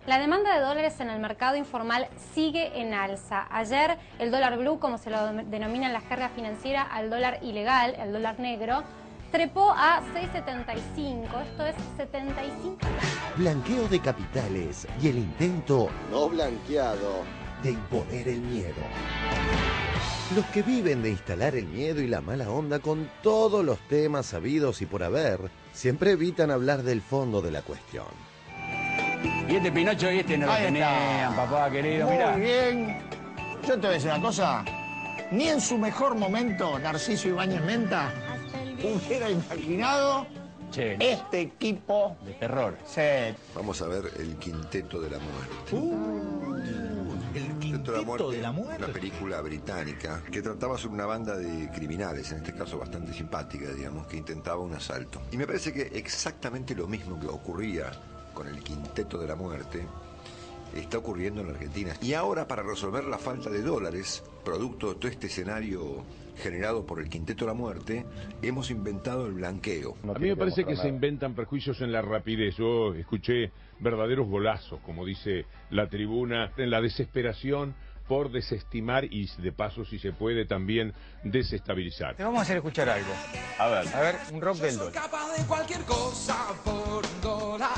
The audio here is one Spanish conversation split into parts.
La demanda de dólares en el mercado informal sigue en alza. Ayer el dólar blue, como se lo denomina en la jerga financiera, al dólar ilegal, el dólar negro, trepó a 6,75, esto es 75. Blanqueo de capitales y el intento no blanqueado de imponer el miedo. Los que viven de instalar el miedo y la mala onda con todos los temas sabidos y por haber, siempre evitan hablar del fondo de la cuestión. Y este Pinocho y este no lo tenían, papá querido, mirá. Muy bien. Yo te voy a decir una cosa. Ni en su mejor momento, Narciso Ibáñez Menta hubiera imaginado este equipo de terror. Sí. Vamos a ver El Quinteto de la Muerte. El Quinteto de la Muerte. Una película británica que trataba sobre una banda de criminales, en este caso bastante simpática, digamos, que intentaba un asalto. Y me parece que exactamente lo mismo que ocurría con El Quinteto de la Muerte está ocurriendo en la Argentina. Y ahora, para resolver la falta de dólares, producto de todo este escenario generado por El Quinteto de la Muerte, hemos inventado el blanqueo. A mí me parece que se inventan prejuicios en la rapidez. Yo escuché verdaderos golazos, como dice la tribuna, en la desesperación por desestimar y, de paso, si se puede, también desestabilizar. Te vamos a hacer escuchar algo. A ver, un rock del dólar. Soy capaz de cualquier cosa por un dólar.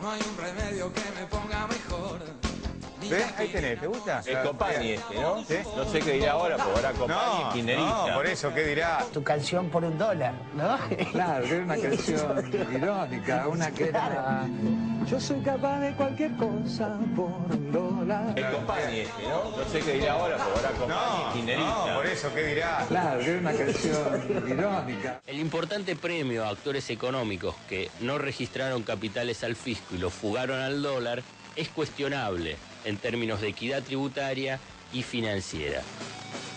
No hay un remedio que me ponga mejor. ¿Ves? Ahí tenés, ¿te gusta? Es Company este, ¿no? ¿Sí? No sé qué dirá ahora, porque ahora Company kirchnerista. No, por eso, ¿qué dirá? Tu canción por $1, ¿no? Claro, que era una canción irónica, una que era... Yo soy capaz de cualquier cosa por $1. Es Company este, ¿no? No sé qué dirá ahora, porque ahora Company kirchnerista. No, por eso, ¿qué dirá? Claro, que era una canción irónica. El importante premio a actores económicos que no registraron capitales al fisco y los fugaron al dólar es cuestionable en términos de equidad tributaria y financiera.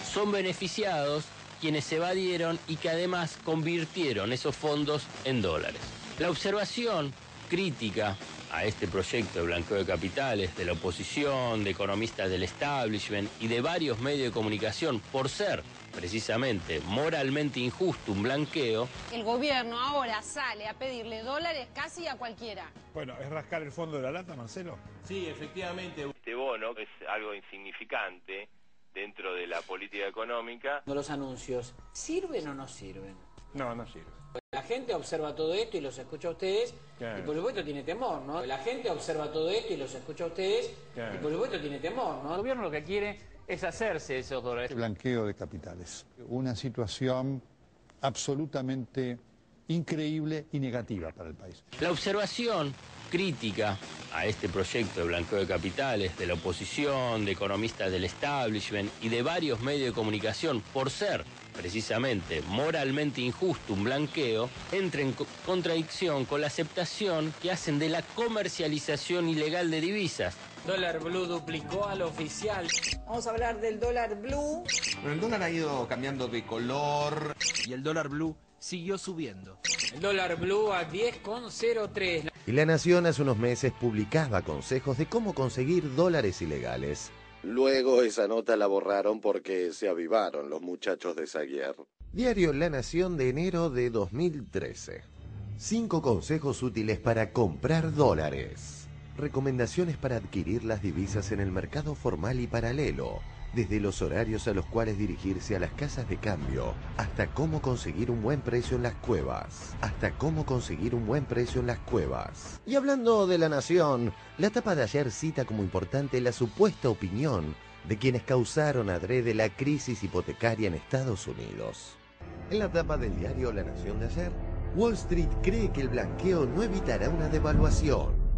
Son beneficiados quienes evadieron y que además convirtieron esos fondos en dólares. La observación crítica a este proyecto de blanqueo de capitales de la oposición, de economistas del establishment y de varios medios de comunicación por ser precisamente moralmente injusto un blanqueo. El gobierno ahora sale a pedirle dólares casi a cualquiera. Bueno, ¿es rascar el fondo de la lata, Marcelo? Sí, efectivamente. Este bono es algo insignificante dentro de la política económica. ¿Los anuncios sirven o no sirven? No, no sirve. La gente observa todo esto y los escucha a ustedes, claro. Y por supuesto tiene temor, ¿no? La gente observa todo esto y los escucha a ustedes, claro. Y por supuesto tiene temor, ¿no? El gobierno lo que quiere es hacerse esos dólares. Blanqueo de capitales. Una situación absolutamente increíble y negativa para el país. La observación crítica a este proyecto de blanqueo de capitales de la oposición, de economistas del establishment y de varios medios de comunicación por ser precisamente moralmente injusto un blanqueo, entra en contradicción con la aceptación que hacen de la comercialización ilegal de divisas. Dólar blue duplicó al oficial. Vamos a hablar del dólar blue. Pero el dólar ha ido cambiando de color. Y el dólar blue siguió subiendo. El dólar blue a 10,03. Y La Nación hace unos meses publicaba consejos de cómo conseguir dólares ilegales. Luego esa nota la borraron porque se avivaron los muchachos de Saguier. Diario La Nación de enero de 2013. 5 consejos útiles para comprar dólares. Recomendaciones para adquirir las divisas en el mercado formal y paralelo. Desde los horarios a los cuales dirigirse a las casas de cambio, hasta cómo conseguir un buen precio en las cuevas. Y hablando de La Nación, la tapa de ayer cita como importante la supuesta opinión de quienes causaron adrede la crisis hipotecaria en Estados Unidos. En la tapa del diario La Nación de ayer, Wall Street cree que el blanqueo no evitará una devaluación.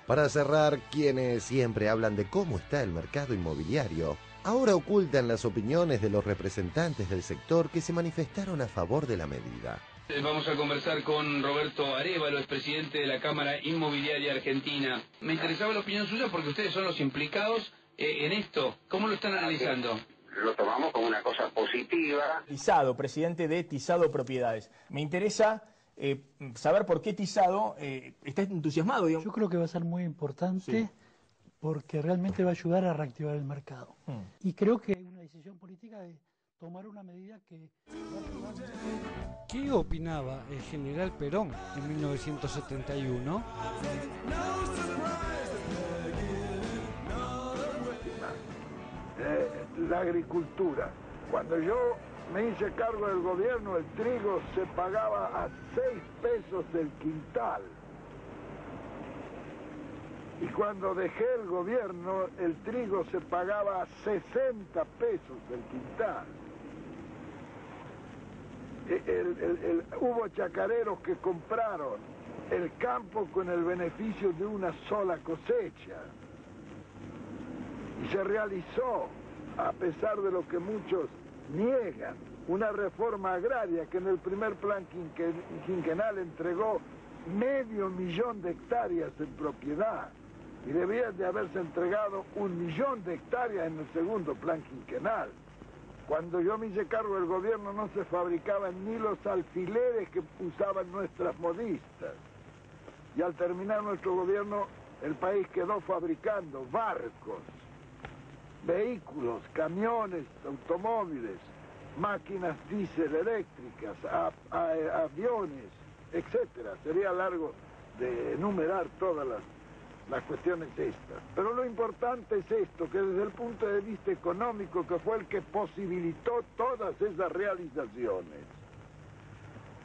Para cerrar, quienes siempre hablan de cómo está el mercado inmobiliario, ahora ocultan las opiniones de los representantes del sector que se manifestaron a favor de la medida. Vamos a conversar con Roberto Arévalo, expresidente de la Cámara Inmobiliaria Argentina. Me interesaba la opinión suya porque ustedes son los implicados en esto. ¿Cómo lo están analizando? Lo tomamos como una cosa positiva. Tizado, presidente de Tizado Propiedades. Me interesa saber por qué Tizado está entusiasmado. Digamos. Yo creo que va a ser muy importante porque realmente va a ayudar a reactivar el mercado. Y creo que hay una decisión política de tomar una medida que... ¿Qué opinaba el general Perón en 1971? la agricultura. Cuando yo me hice cargo del gobierno, el trigo se pagaba a 6 pesos el quintal. Y cuando dejé el gobierno, el trigo se pagaba a 60 pesos el quintal. Hubo chacareros que compraron el campo con el beneficio de una sola cosecha. Y se realizó, a pesar de lo que muchos niegan, una reforma agraria que en el primer plan quinquenal entregó 500.000 de hectáreas en propiedad. Y debía de haberse entregado 1.000.000 de hectáreas en el segundo plan quinquenal. Cuando yo me hice cargo del gobierno no se fabricaban ni los alfileres que usaban nuestras modistas. Y al terminar nuestro gobierno, el país quedó fabricando barcos, vehículos, camiones, automóviles, máquinas diésel eléctricas, aviones, etcétera. Sería largo de enumerar todas las cuestiones estas. Pero lo importante es esto, que desde el punto de vista económico, que fue el que posibilitó todas esas realizaciones,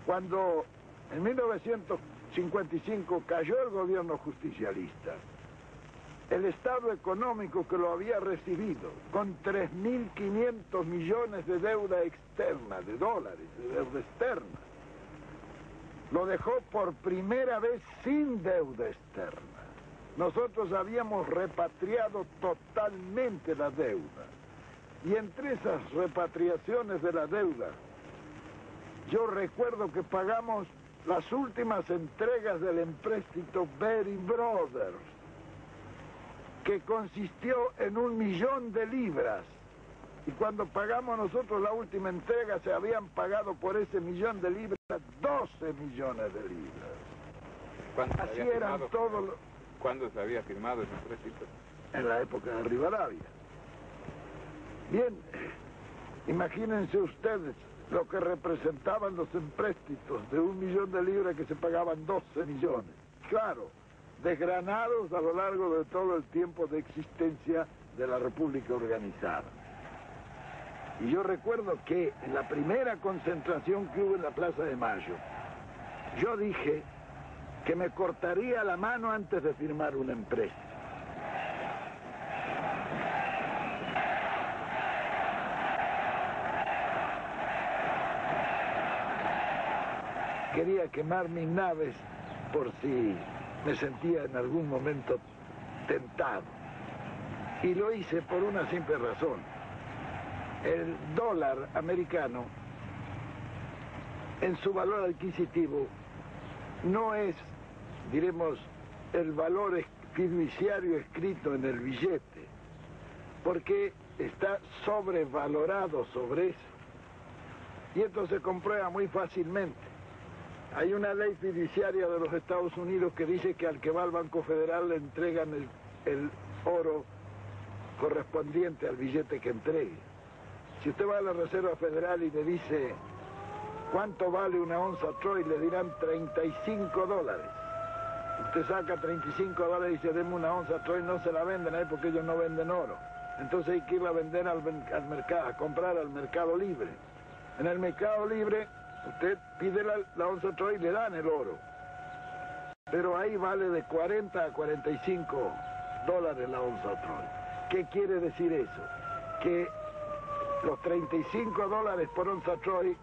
cuando en 1955 cayó el gobierno justicialista, el Estado económico que lo había recibido con 3.500 millones de deuda externa, de dólares, de deuda externa, lo dejó por primera vez sin deuda externa. Nosotros habíamos repatriado totalmente la deuda. Y entre esas repatriaciones de la deuda, yo recuerdo que pagamos las últimas entregas del empréstito Berry Brothers, que consistió en 1.000.000 de libras. Y cuando pagamos nosotros la última entrega, se habían pagado por ese 1.000.000 de libras 12 millones de libras. Así eran todos los... ¿Cuándo se había firmado ese empréstito? En la época de Rivadavia. Bien, imagínense ustedes lo que representaban los empréstitos de 1.000.000 de libras que se pagaban 12 millones. Claro, desgranados a lo largo de todo el tiempo de existencia de la República Organizada. Y yo recuerdo que en la primera concentración que hubo en la Plaza de Mayo, yo dije que me cortaría la mano antes de firmar un empréstito. Quería quemar mis naves por si me sentía en algún momento tentado. Y lo hice por una simple razón. El dólar americano, en su valor adquisitivo, no es, diremos, el valor fiduciario escrito en el billete, porque está sobrevalorado sobre eso. Y esto se comprueba muy fácilmente. Hay una ley fiduciaria de los Estados Unidos que dice que al que va al Banco Federal le entregan el oro correspondiente al billete que entregue. Si usted va a la Reserva Federal y le dice ¿cuánto vale una onza Troy? Le dirán $35. Usted saca $35 y dice, deme una onza Troy, no se la venden ahí porque ellos no venden oro. Entonces hay que ir a vender al mercado, a comprar al Mercado Libre. En el Mercado Libre, usted pide la onza Troy y le dan el oro. Pero ahí vale de 40 a 45 dólares la onza Troy. ¿Qué quiere decir eso? Que los 35 dólares por onza Troy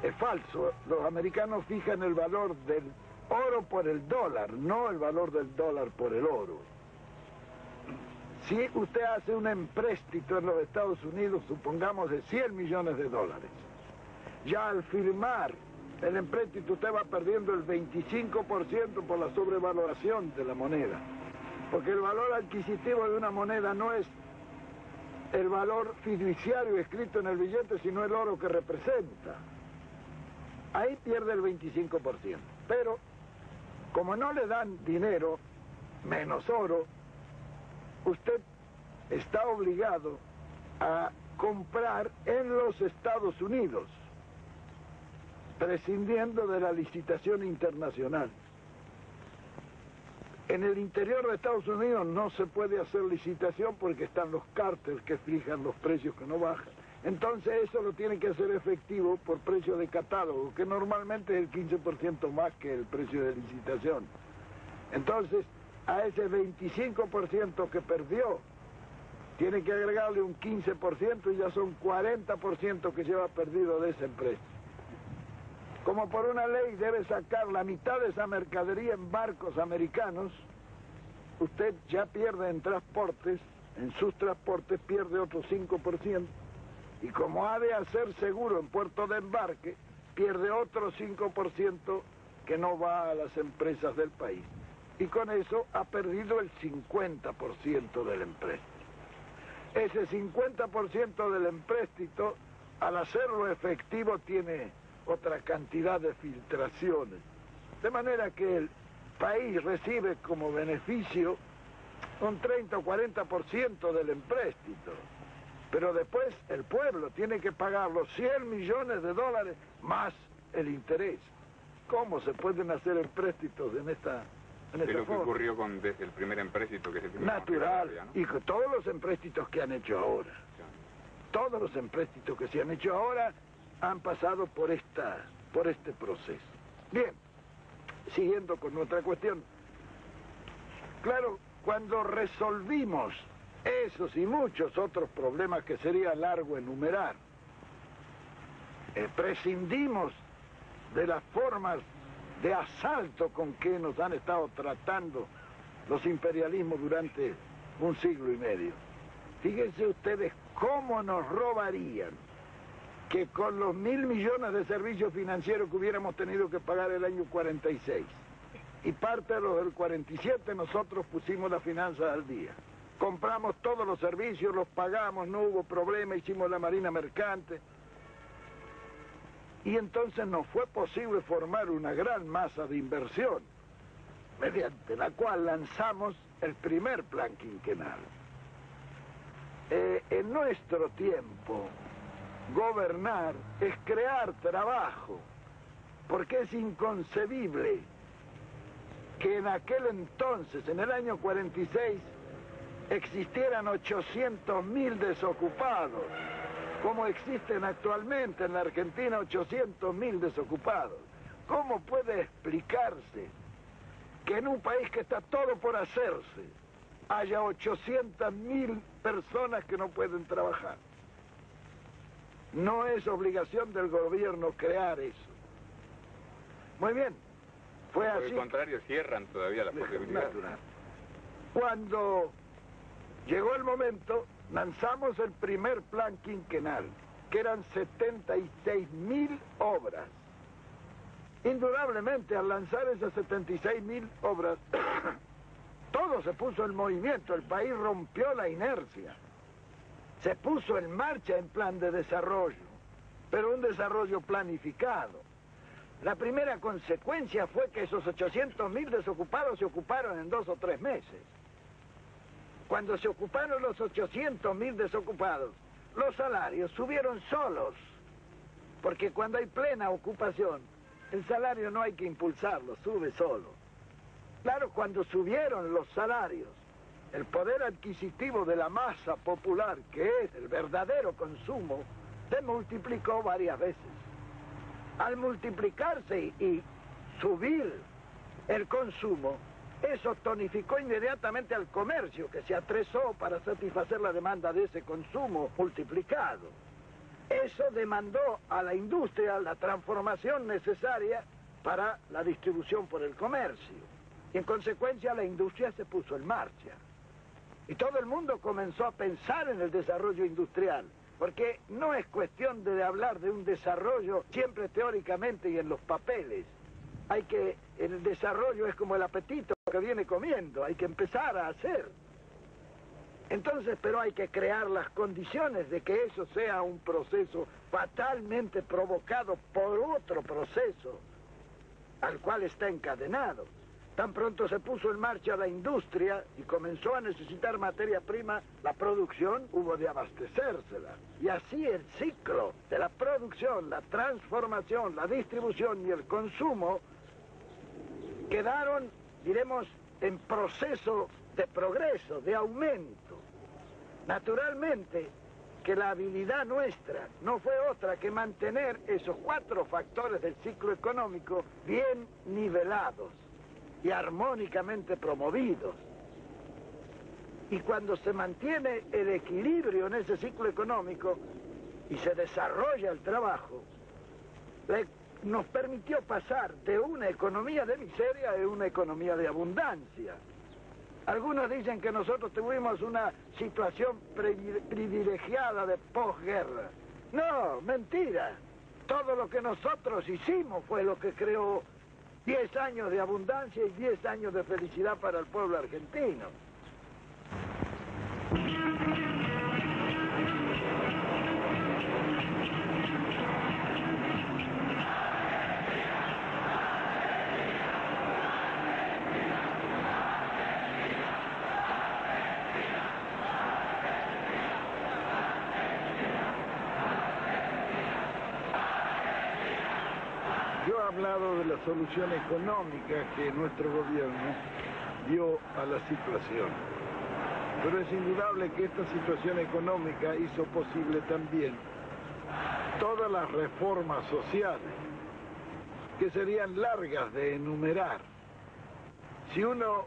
es falso. Los americanos fijan el valor del oro por el dólar, no el valor del dólar por el oro. Si usted hace un empréstito en los Estados Unidos, supongamos de 100 millones de dólares, ya al firmar el empréstito usted va perdiendo el 25% por la sobrevaloración de la moneda. Porque el valor adquisitivo de una moneda no es el valor fiduciario escrito en el billete, sino el oro que representa. Ahí pierde el 25%. Pero, como no le dan dinero, menos oro, usted está obligado a comprar en los Estados Unidos, prescindiendo de la licitación internacional. En el interior de Estados Unidos no se puede hacer licitación porque están los cárteles que fijan los precios que no bajan. Entonces eso lo tiene que hacer efectivo por precio de catálogo, que normalmente es el 15% más que el precio de licitación. Entonces, a ese 25% que perdió, tiene que agregarle un 15% y ya son 40% que lleva perdido de esa empresa. Como por una ley debe sacar la mitad de esa mercadería en barcos americanos, usted ya pierde en transportes, en sus transportes pierde otro 5%, y como ha de hacer seguro en puerto de embarque, pierde otro 5% que no va a las empresas del país. Y con eso ha perdido el 50% del empréstito. Ese 50% del empréstito, al hacerlo efectivo, tiene otra cantidad de filtraciones. De manera que el país recibe como beneficio un 30 o 40% del empréstito. Pero después el pueblo tiene que pagar los 100 millones de dólares más el interés. ¿Cómo se pueden hacer empréstitos en esta Es lo que ocurrió con desde el primer empréstito que se firmó. Natural, ¿no? Y con todos los empréstitos que han hecho ahora. Todos los empréstitos que se han hecho ahora han pasado por este proceso. Bien, siguiendo con nuestra cuestión. Claro, cuando resolvimos esos y muchos otros problemas que sería largo enumerar, prescindimos de las formas de asalto con que nos han estado tratando los imperialismos durante un siglo y medio. Fíjense ustedes cómo nos robarían que con los 1.000 millones de servicios financieros que hubiéramos tenido que pagar el año 46 y parte de los del 47 nosotros pusimos las finanzas al día. Compramos todos los servicios, los pagamos, no hubo problema, hicimos la marina mercante. Y entonces nos fue posible formar una gran masa de inversión, mediante la cual lanzamos el primer plan quinquenal. En nuestro tiempo, gobernar es crear trabajo, porque es inconcebible que en aquel entonces, en el año 46, existieran 800.000 desocupados, como existen actualmente en la Argentina 800.000 desocupados. ¿Cómo puede explicarse que en un país que está todo por hacerse haya 800.000 personas que no pueden trabajar? No es obligación del gobierno crear eso. Muy bien, fue así. Por el contrario, cierran todavía las posibilidades. Natural. Cuando llegó el momento, lanzamos el primer plan quinquenal, que eran 76.000 obras. Indudablemente, al lanzar esas 76.000 obras, todo se puso en movimiento, el país rompió la inercia. Se puso en marcha en plan de desarrollo, pero un desarrollo planificado. La primera consecuencia fue que esos 800.000 desocupados se ocuparon en 2 o 3 meses. Cuando se ocuparon los 800.000 desocupados, los salarios subieron solos, porque cuando hay plena ocupación, el salario no hay que impulsarlo, sube solo. Claro, cuando subieron los salarios, el poder adquisitivo de la masa popular, que es el verdadero consumo, se multiplicó varias veces. Al multiplicarse y subir el consumo, eso tonificó inmediatamente al comercio, que se atresó para satisfacer la demanda de ese consumo multiplicado. Eso demandó a la industria la transformación necesaria para la distribución por el comercio. Y en consecuencia la industria se puso en marcha. Y todo el mundo comenzó a pensar en el desarrollo industrial, porque no es cuestión de hablar de un desarrollo siempre teóricamente y en los papeles. El desarrollo es como el apetito que viene comiendo, hay que empezar a hacer. Entonces, pero hay que crear las condiciones de que eso sea un proceso fatalmente provocado por otro proceso al cual está encadenado. Tan pronto se puso en marcha la industria y comenzó a necesitar materia prima, la producción hubo de abastecérsela. Y así el ciclo de la producción, la transformación, la distribución y el consumo quedaron, diremos, en proceso de progreso, de aumento. Naturalmente que la habilidad nuestra no fue otra que mantener esos 4 factores del ciclo económico bien nivelados y armónicamente promovidos. Y cuando se mantiene el equilibrio en ese ciclo económico y se desarrolla el trabajo, nos permitió pasar de una economía de miseria a una economía de abundancia. Algunos dicen que nosotros tuvimos una situación privilegiada de posguerra. No, mentira. Todo lo que nosotros hicimos fue lo que creó 10 años de abundancia y 10 años de felicidad para el pueblo argentino. Yo he hablado de la solución económica que nuestro gobierno dio a la situación. Pero es indudable que esta situación económica hizo posible también todas las reformas sociales, que serían largas de enumerar. Si uno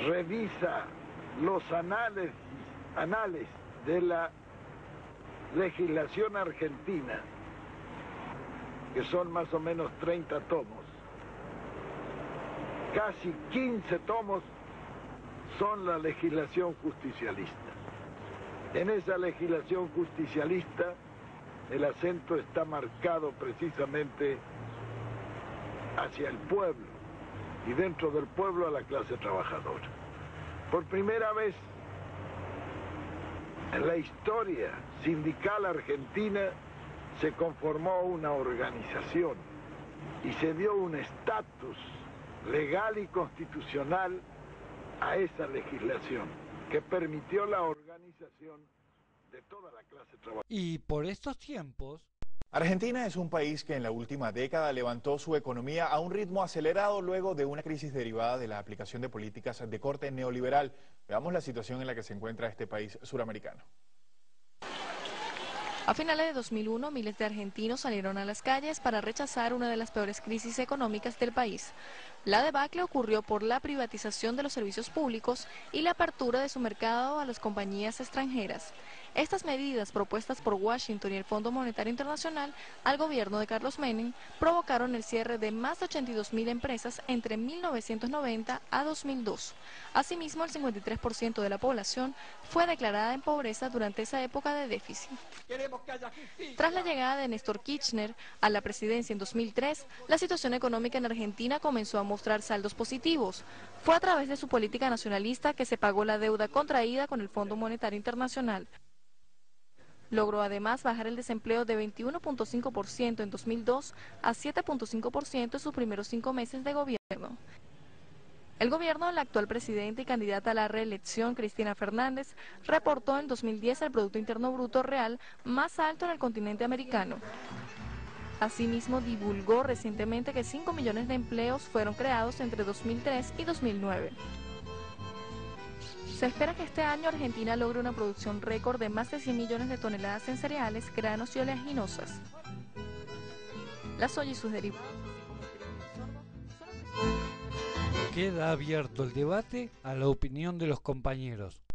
revisa los anales de la legislación argentina, que son más o menos 30 tomos, casi 15 tomos son la legislación justicialista. En esa legislación justicialista el acento está marcado precisamente hacia el pueblo y dentro del pueblo a la clase trabajadora. Por primera vez en la historia sindical argentina se conformó una organización y se dio un estatus legal y constitucional a esa legislación que permitió la organización de toda la clase trabajadora. Y por estos tiempos... Argentina es un país que en la última década levantó su economía a un ritmo acelerado luego de una crisis derivada de la aplicación de políticas de corte neoliberal. Veamos la situación en la que se encuentra este país suramericano. A finales de 2001, miles de argentinos salieron a las calles para rechazar una de las peores crisis económicas del país. La debacle ocurrió por la privatización de los servicios públicos y la apertura de su mercado a las compañías extranjeras. Estas medidas propuestas por Washington y el Fondo Monetario Internacional al gobierno de Carlos Menem provocaron el cierre de más de 82.000 empresas entre 1990 a 2002. Asimismo, el 53% de la población fue declarada en pobreza durante esa época de déficit. Tras la llegada de Néstor Kirchner a la presidencia en 2003, la situación económica en Argentina comenzó a mostrar saldos positivos. Fue a través de su política nacionalista que se pagó la deuda contraída con el Fondo Monetario Internacional. Logró además bajar el desempleo de 21.5% en 2002 a 7.5% en sus primeros 5 meses de gobierno. El gobierno de la actual presidenta y candidata a la reelección, Cristina Fernández, reportó en 2010 el Producto Interno Bruto real más alto en el continente americano. Asimismo, divulgó recientemente que 5 millones de empleos fueron creados entre 2003 y 2009. Se espera que este año Argentina logre una producción récord de más de 100 millones de toneladas en cereales, granos y oleaginosas. La soya y sus derivados. Queda abierto el debate a la opinión de los compañeros.